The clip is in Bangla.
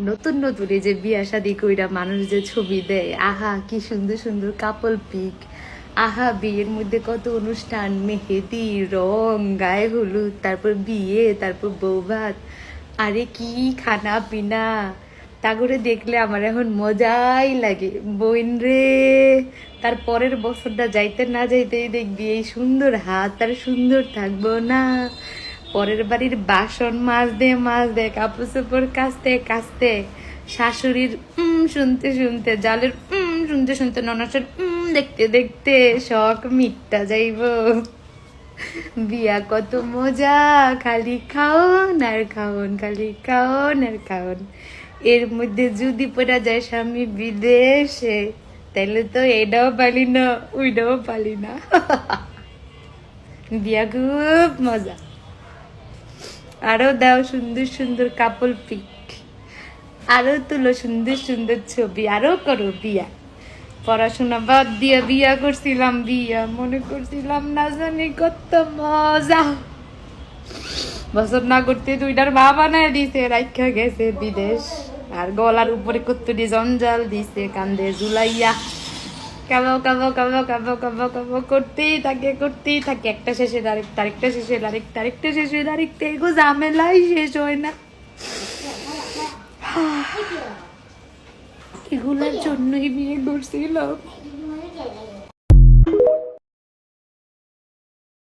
নতুন নতুন এই যে বিয়া শাদি কইরা মানুষ যে ছবি দেয়, আহা কি সুন্দর সুন্দর কাপল পিক, আহা বিয়ের মধ্যে কত অনুষ্ঠান, মেহেদি, রং, গায়ে হলুদ, তারপর বিয়ে, তারপর বৌভাত, আরে কি খানা পিনা, তা করে দেখলে আমার এখন মজাই লাগে। বইন রে, তার পরের বছরটা যাইতে না যাইতেই দেখবি এই সুন্দর হাত আর সুন্দর থাকবো না। পরের বাড়ির বাসন মাছ দে কাপড় চোপড় কাচতে কাচতে, শাশুড়ির শুনতে শুনতে, জালের শুনতে শুনতে, ননসের দেখতে দেখতে শখ মিটটা যাইব। বিয়া কত মজা, খালি খাওন আর খাওন, খালি খাওন আর খাওন। এর মধ্যে যদি পড়া যায় স্বামী বিদেশে, তাহলে তো এটাও পালি না ওইটাও পালি না। বিয়া খুব মজা। আরো দাও সুন্দর সুন্দর কাপল পিক, আরো তুলো সুন্দর সুন্দর ছবি, আরো করো বিয়া। পড়াশোনা বাদ দিয়া বিয়া করছিলাম, বিয়া মনে করছিলাম না জানি কত মজা। বছর না করতে দুইটার মা বানায় দিছে, রাখা গেছে বিদেশ। আর গলার উপরে কতটি জঞ্জাল দিছে, কান্দে জুলাইয়া কাবাও কাবাও কাবাও কাবাও কাবাও কাবাও করতেই থাকে। একটা শেষে আরেকটা, আরেকটা শেষে আরেকটা, আরেকটা শেষে আরেকটা, এগো ঝামেলাই শেষ হয় না। এগুলোর জন্যই বিয়ে করছিল।